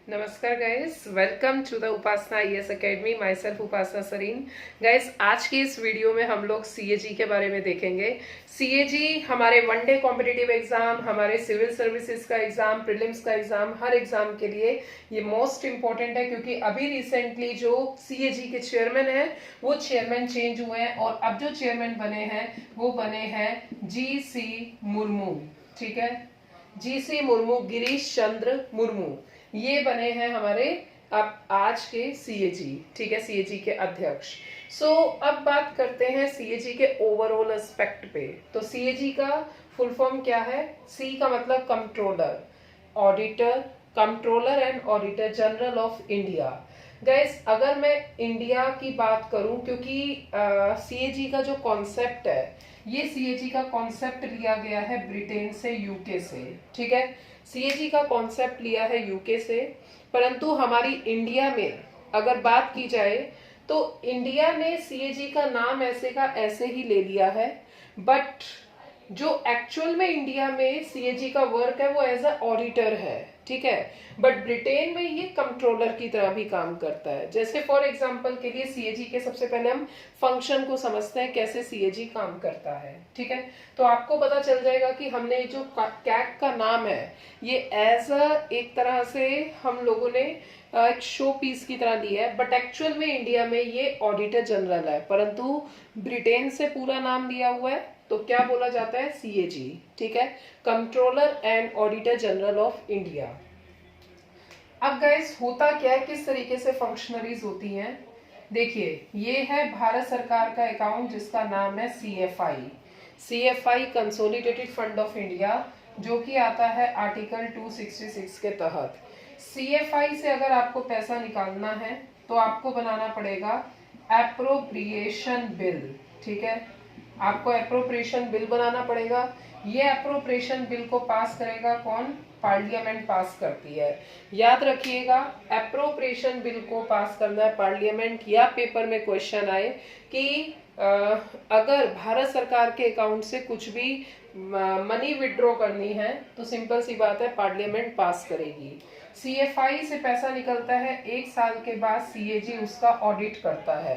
नमस्कार guys, welcome to the Upasana IAS academy. Myself Upasana Sarin. Guys, आज की इस वीडियो में हम लोग सीएजी के बारे में देखेंगे। सीएजी हमारे वनडे कॉम्पिटिटिव एग्जाम, हमारे सिविल सर्विसेज का एग्जाम, प्रीलिम्स का एग्जाम, हर एग्जाम के लिए ये मोस्ट इंपॉर्टेंट है, क्योंकि अभी रिसेंटली जो सीएजी के चेयरमैन है वो चेयरमैन चेंज हुए हैं और अब जो चेयरमैन बने हैं वो बने हैं जी.सी. मुर्मू। ठीक है, जी.सी. मुर्मू, गिरीश चंद्र मुर्मू, ये बने हैं हमारे अब आज के सीएजी। ठीक है, सीएजी के अध्यक्ष। अब बात करते हैं सीएजी के ओवरऑल एस्पेक्ट पे। तो सीएजी का फुल फॉर्म क्या है? सी का मतलब controller, auditor, controller and auditor general of India. Gas, अगर मैं इंडिया की बात करूं, क्योंकि सीएजी का जो कॉन्सेप्ट है, ये सीएजी का कॉन्सेप्ट लिया गया है ब्रिटेन से, यूके से। ठीक है, सीएजी का कॉन्सेप्ट लिया है यूके से, परंतु हमारी इंडिया में अगर बात की जाए तो इंडिया ने सीएजी का नाम ऐसे का ऐसे ही ले लिया है, बट जो एक्चुअल में इंडिया में सीएजी का वर्क है वो एज अ ऑडिटर है। ठीक है, बट ब्रिटेन में ये कंट्रोलर की तरह भी काम करता है। जैसे फॉर एग्जांपल के लिए सीएजी के सबसे पहले हम फंक्शन को समझते हैं, कैसे सीएजी काम करता है। ठीक है, तो आपको पता चल जाएगा कि हमने जो कैग का नाम है ये एज अ एक तरह से हम लोगों ने एक शो पीस की तरह लिया है, बट एक्चुअल में इंडिया में ये ऑडिटर जनरल है, परंतु ब्रिटेन से पूरा नाम लिया हुआ है तो क्या बोला जाता है? सीएजी। ठीक है, controller and auditor general of India. अब गाइस, होता क्या है, किस तरीके से फंक्शनरीज होती हैं? देखिए, ये है भारत सरकार का अकाउंट जिसका नाम है CFI. CFI consolidated fund of India, जो कि आता है आर्टिकल 266 के तहत। सीएफआई से अगर आपको पैसा निकालना है तो आपको बनाना पड़ेगा एप्रोप्रिएशन बिल। ठीक है, आपको एप्रोप्रिएशन बिल बनाना पड़ेगा। ये एप्रोप्रिएशन बिल को पास करेगा कौन? पार्लियामेंट पास करती है। याद रखिएगा, एप्रोप्रिएशन बिल को पास करना है पार्लियामेंट। या पेपर में क्वेश्चन आए कि अगर भारत सरकार के अकाउंट से कुछ भी मनी विड्रॉ करनी है तो सिंपल सी बात है, पार्लियामेंट पास करेगी। सीएफआई से पैसा निकलता है, एक साल के बाद सीएजी उसका ऑडिट करता है,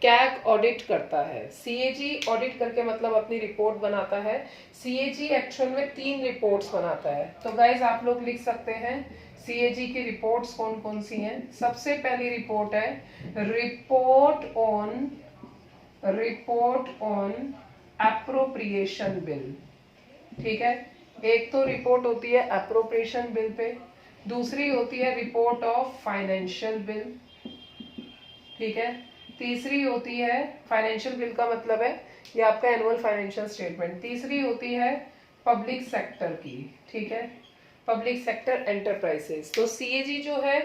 कैग ऑडिट करता है। सीएजी ऑडिट करके मतलब अपनी रिपोर्ट बनाता है। सीएजी एक्चुअल में 3 रिपोर्ट्स बनाता है। तो गाइज, आप लोग लिख सकते हैं सीएजी की रिपोर्ट्स कौन कौन सी हैं। सबसे पहली रिपोर्ट है रिपोर्ट ऑन एप्रोप्रिएशन बिल। ठीक है, एक तो रिपोर्ट होती है एप्रोप्रिएशन बिल पे, दूसरी होती है रिपोर्ट ऑफ फाइनेंशियल बिल। ठीक है, तीसरी होती है, फाइनेंशियल बिल का मतलब है ये आपका एनुअल फाइनेंशियल स्टेटमेंट। तीसरी होती है पब्लिक सेक्टर की। ठीक है, पब्लिक सेक्टर एंटरप्राइजेस। तो सीएजी जो है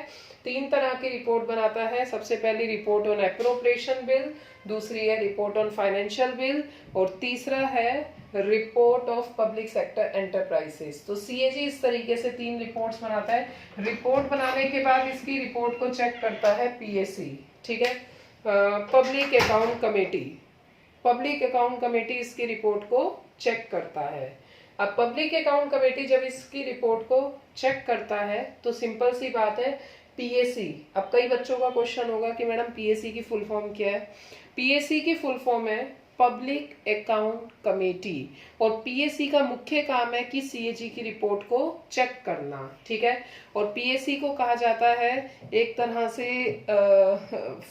3 तरह की रिपोर्ट बनाता है। सबसे पहली रिपोर्ट ऑन एप्रोप्रिएशन बिल, दूसरी है रिपोर्ट ऑन फाइनेंशियल बिल, और तीसरा है report of public sector enterprises. तो सीएजी इस तरीके से 3 रिपोर्ट्स बनाता है। रिपोर्ट बनाने के बाद इसकी रिपोर्ट को चेक करता है पीएसी। ठीक है, public account committee. Public account committee इसकी रिपोर्ट को चेक करता है। अब पब्लिक अकाउंट कमेटी जब इसकी रिपोर्ट को चेक करता है तो सिंपल सी बात है, पीएसी। अब कई बच्चों का क्वेश्चन होगा कि मैडम पीएसी की फुल फॉर्म क्या है? पीएसी की फुल फॉर्म है पब्लिक अकाउंट कमेटी, और पीएसी का मुख्य काम है कि सीएजी की रिपोर्ट को चेक करना। ठीक है, और पीएसी को कहा जाता है एक तरह से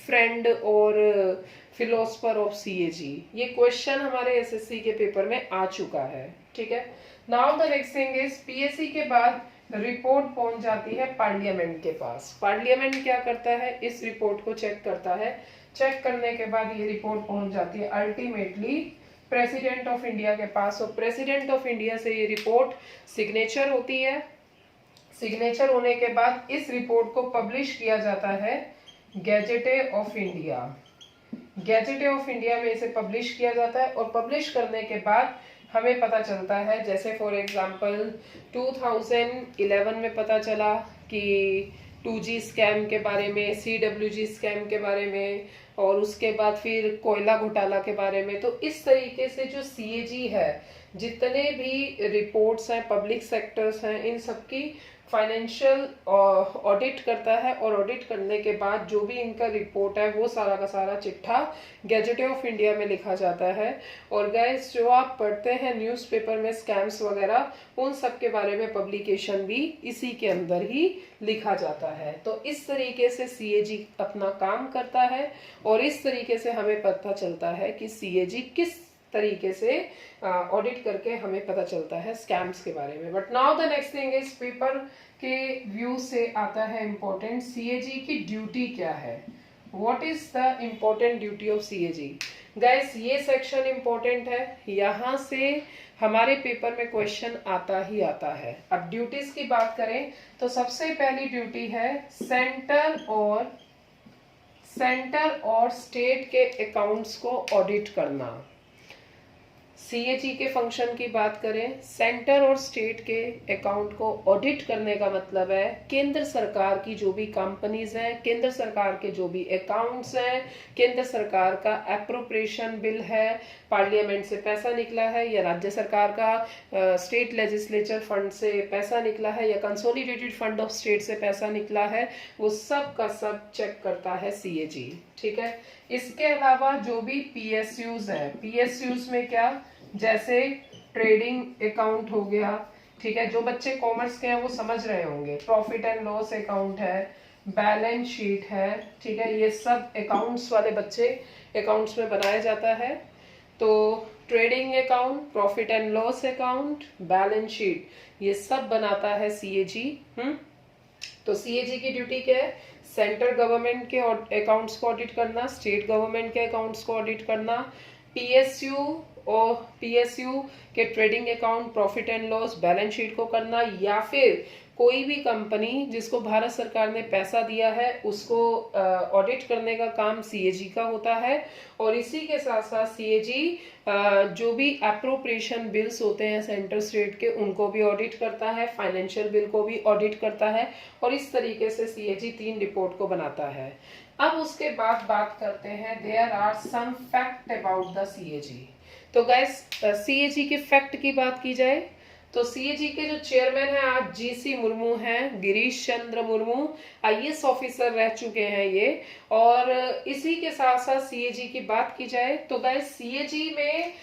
फ्रेंड और फिलोसफर ऑफ सीएजी। ये क्वेश्चन हमारे एसएससी के पेपर में आ चुका है। ठीक है, now the next thing is, PAC के बाद रिपोर्ट पहुंच जाती है पार्लियामेंट के पास। पार्लियामेंट क्या करता है? इस रिपोर्ट को चेक करता है। चेक करने के बाद ये रिपोर्ट पहुंच जाती है अल्टीमेटली प्रेसिडेंट ऑफ इंडिया के पास, और प्रेसिडेंट ऑफ इंडिया से ये रिपोर्ट सिग्नेचर होती है। सिग्नेचर होने के बाद इस रिपोर्ट को पब्लिश किया जाता है गैजेटे ऑफ इंडिया। गैजेटे ऑफ इंडिया में इसे पब्लिश किया जाता है, और पब्लिश करने के बाद हमें पता चलता है, जैसे फॉर एग्जांपल 2011 में पता चला कि 2G स्कैम के बारे में, CWG स्कैम के बारे में, और उसके बाद फिर कोयला घोटाला के बारे में। तो इस तरीके से जो सीएजी है जितने भी रिपोर्ट्स हैं, पब्लिक सेक्टर्स हैं, इन सबकी फाइनेंशियल ऑडिट करता है, और ऑडिट करने के बाद जो भी इनका रिपोर्ट है वो सारा का सारा चिट्ठा गैजेट ऑफ इंडिया में लिखा जाता है। और गाइस, जो आप पढ़ते हैं न्यूज़पेपर में स्कैम्स वगैरह, उन सब के बारे में पब्लिकेशन भी इसी के अंदर ही लिखा जाता है। तो इस तरीके से सीएजी अपना काम करता है, और इस तरीके से हमें पता चलता है कि सीएजी किस तरीके से ऑडिट करके हमें पता चलता है स्कैम्स के बारे में। But now the next thing is, paper के व्यू से आता है इम्पोर्टेंट, सीएजी की ड्यूटी क्या है। What is the important duty of CAG. Guys, ये सेक्शन इम्पोर्टेंट है, यहाँ से हमारे पेपर में क्वेश्चन आता ही आता है। अब ड्यूटीज की बात करें तो सबसे पहली ड्यूटी है सेंटर और स्टेट के अकाउंट्स को ऑडिट करना। सीएजी के फंक्शन की बात करें, सेंटर और स्टेट के अकाउंट को ऑडिट करने का मतलब है केंद्र सरकार की जो भी कंपनीज हैं, केंद्र सरकार के जो भी अकाउंट्स हैं, केंद्र सरकार का एप्रोप्रिएशन बिल है, पार्लियामेंट से पैसा निकला है, या राज्य सरकार का स्टेट लेजिस्लेचर फंड से पैसा निकला है, या कंसोलिडेटेड फंड ऑफ स्टेट से पैसा निकला है, वो सब का सब चेक करता है सीएजी। ठीक है। इसके अलावा जो भी पीएसयूज है, पीएसयूज में क्या, जैसे ट्रेडिंग अकाउंट हो गया, ठीक है, जो बच्चे कॉमर्स के हैं वो समझ रहे होंगे, प्रॉफिट एंड लॉस अकाउंट है, बैलेंस शीट है, ठीक है, ये सब अकाउंट्स वाले बच्चे अकाउंट्स में बनाया जाता है। तो trading account, profit and loss account, balance sheet, ये सब बनाता है सीएजी। तो सीएजी की ड्यूटी क्या है, सेंट्रल गवर्नमेंट के अकाउंट्स को ऑडिट करना, स्टेट गवर्नमेंट के अकाउंट्स को ऑडिट करना, पीएसयू के trading account, profit and loss, balance sheet को करना, या फिर कोई भी कंपनी जिसको भारत सरकार ने पैसा दिया है उसको ऑडिट करने का काम सीएजी का होता है। और इसी के साथ साथ सीएजी जो भी एप्रोप्रिएशन बिल्स होते हैं सेंट्रल स्टेट के, उनको भी ऑडिट करता है, फाइनेंशियल बिल को भी ऑडिट करता है, और इस तरीके से सीएजी 3 रिपोर्ट को बनाता है। अब उसके बाद बात करते हैं, there are some fact about the CAG. तो गाइस, सीएजी के फैक्ट की बात की जाए तो सीएजी के जो चेयरमैन हैं आज जीसी मुर्मू हैं, गिरीश चंद्र मुर्मू, आईएएस ऑफिसर रह चुके हैं ये। और इसी के साथ साथ सीएजी की बात की जाए तो गाइस, सीएजी में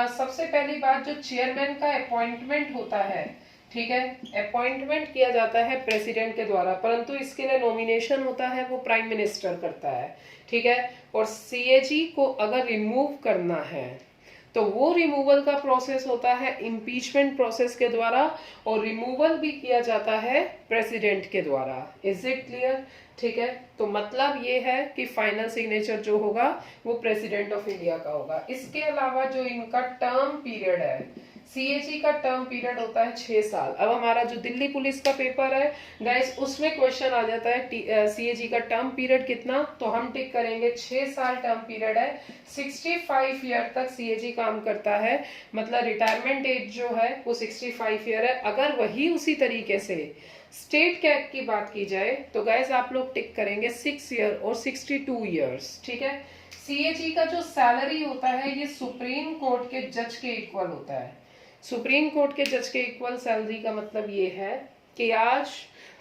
सबसे पहली बात, जो चेयरमैन का अपॉइंटमेंट होता है, ठीक है, अपॉइंटमेंट किया जाता है प्रेसिडेंट के द्वारा, परंतु इसके लिए नॉमिनेशन होता है वो प्राइम मिनिस्टर करता है। ठीक है। और सीएजी को अगर रिमूव करना है तो वो रिमूवल का प्रोसेस होता है इम्पीचमेंट प्रोसेस के द्वारा, और रिमूवल भी किया जाता है प्रेसिडेंट के द्वारा। Is it clear? ठीक है। तो मतलब ये है कि फाइनल सिग्नेचर जो होगा वो प्रेसिडेंट ऑफ इंडिया का होगा। इसके अलावा जो इनका टर्म पीरियड है, सीएजी का टर्म पीरियड होता है 6 साल। अब हमारा जो दिल्ली पुलिस का पेपर है गाइस, उसमें क्वेश्चन आ जाता है सीएजी का टर्म पीरियड कितना, तो हम टिक करेंगे 6 साल टर्म पीरियड है। 65 ईयर तक सीएजी काम करता है, मतलब रिटायरमेंट एज जो है वो 65 ईयर है। अगर वही उसी तरीके से स्टेट कैग की बात की जाए तो गाइस आप लोग टिक करेंगे 6 ईयर और 62 ईयर्स। ठीक है। सीएजी का जो सैलरी होता है ये सुप्रीम कोर्ट के जज के इक्वल होता है। सुप्रीम कोर्ट के जज के इक्वल सैलरी का मतलब ये है कि आज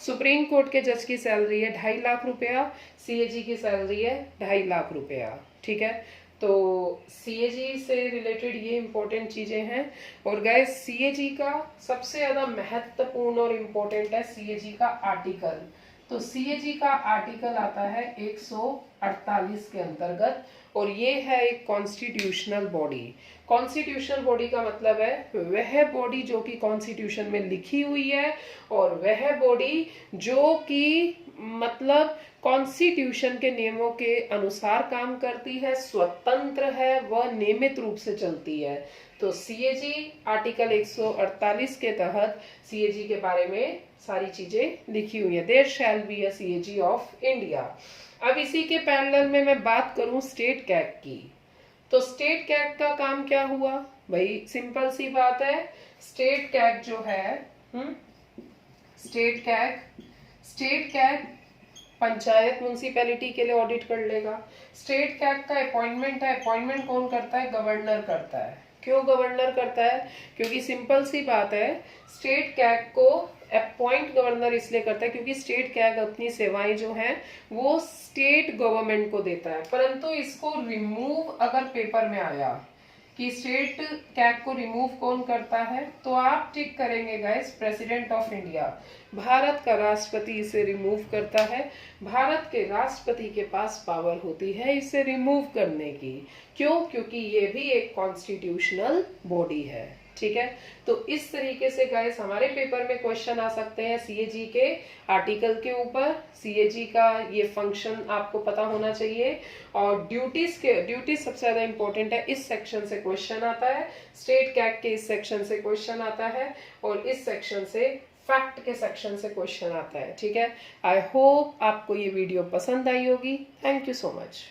सुप्रीम कोर्ट के जज की सैलरी है 2.5 लाख रुपया, सीएजी की सैलरी है 2.5 लाख रुपया। ठीक है। तो सीएजी से रिलेटेड ये इंपॉर्टेंट चीजें हैं। और गाइस, सीएजी का सबसे ज्यादा महत्वपूर्ण और इम्पोर्टेंट है सीएजी का आर्टिकल। तो सीएजी का आर्टिकल आता है 148 के अंतर्गत, और ये है एक कॉन्स्टिट्यूशनल बॉडी। कॉन्स्टिट्यूशनल बॉडी का मतलब है वह बॉडी जो कि कॉन्स्टिट्यूशन में लिखी हुई है, और वह बॉडी जो कि मतलब कॉन्स्टिट्यूशन के नियमों के अनुसार काम करती है, स्वतंत्र है, वह नियमित रूप से चलती है। तो सीएजी आर्टिकल 148 के तहत सीएजी के बारे में सारी चीजें लिखी हुई है। There shall be a CAG of India. अब इसी के पैरेलल में मैं बात करूं स्टेट कैग की, तो स्टेट कैग का काम क्या हुआ भाई, सिंपल सी बात है। स्टेट कैग जो है, स्टेट कैग पंचायत म्युनिसिपैलिटी के लिए ऑडिट कर लेगा। स्टेट कैग का अपॉइंटमेंट है, अपॉइंटमेंट कौन करता है, गवर्नर करता है। क्यों गवर्नर करता है? क्योंकि सिंपल सी बात है, स्टेट कैग को अपॉइंट गवर्नर इसलिए करता है क्योंकि स्टेट कैग अपनी सेवाएं जो हैं वो स्टेट गवर्नमेंट को देता है। परंतु इसको रिमूव अगर पेपर में आया कि स्टेट कैग को रिमूव कौन करता है, तो आप टिक करेंगे guys, president of India. Bharat का राष्ट्रपति इसे रिमूव करता है। भारत के राष्ट्रपति के पास पावर होती है इसे रिमूव करने की। क्यों? क्योंकि ये भी एक कॉन्स्टिट्यूशनल बॉडी है। ठीक है, तो इस तरीके से गाइस हमारे पेपर में क्वेश्चन आ सकते हैं सीएजी के आर्टिकल के ऊपर। सीएजी का ये फंक्शन आपको पता होना चाहिए, और ड्यूटीज सबसे ज्यादा इंपॉर्टेंट है। इस सेक्शन से क्वेश्चन आता है, स्टेट कैग के इस सेक्शन से क्वेश्चन आता है, और इस सेक्शन से फैक्ट के सेक्शन से क्वेश्चन आता है। ठीक है, आई होप आपको ये वीडियो पसंद आई होगी। Thank you so much.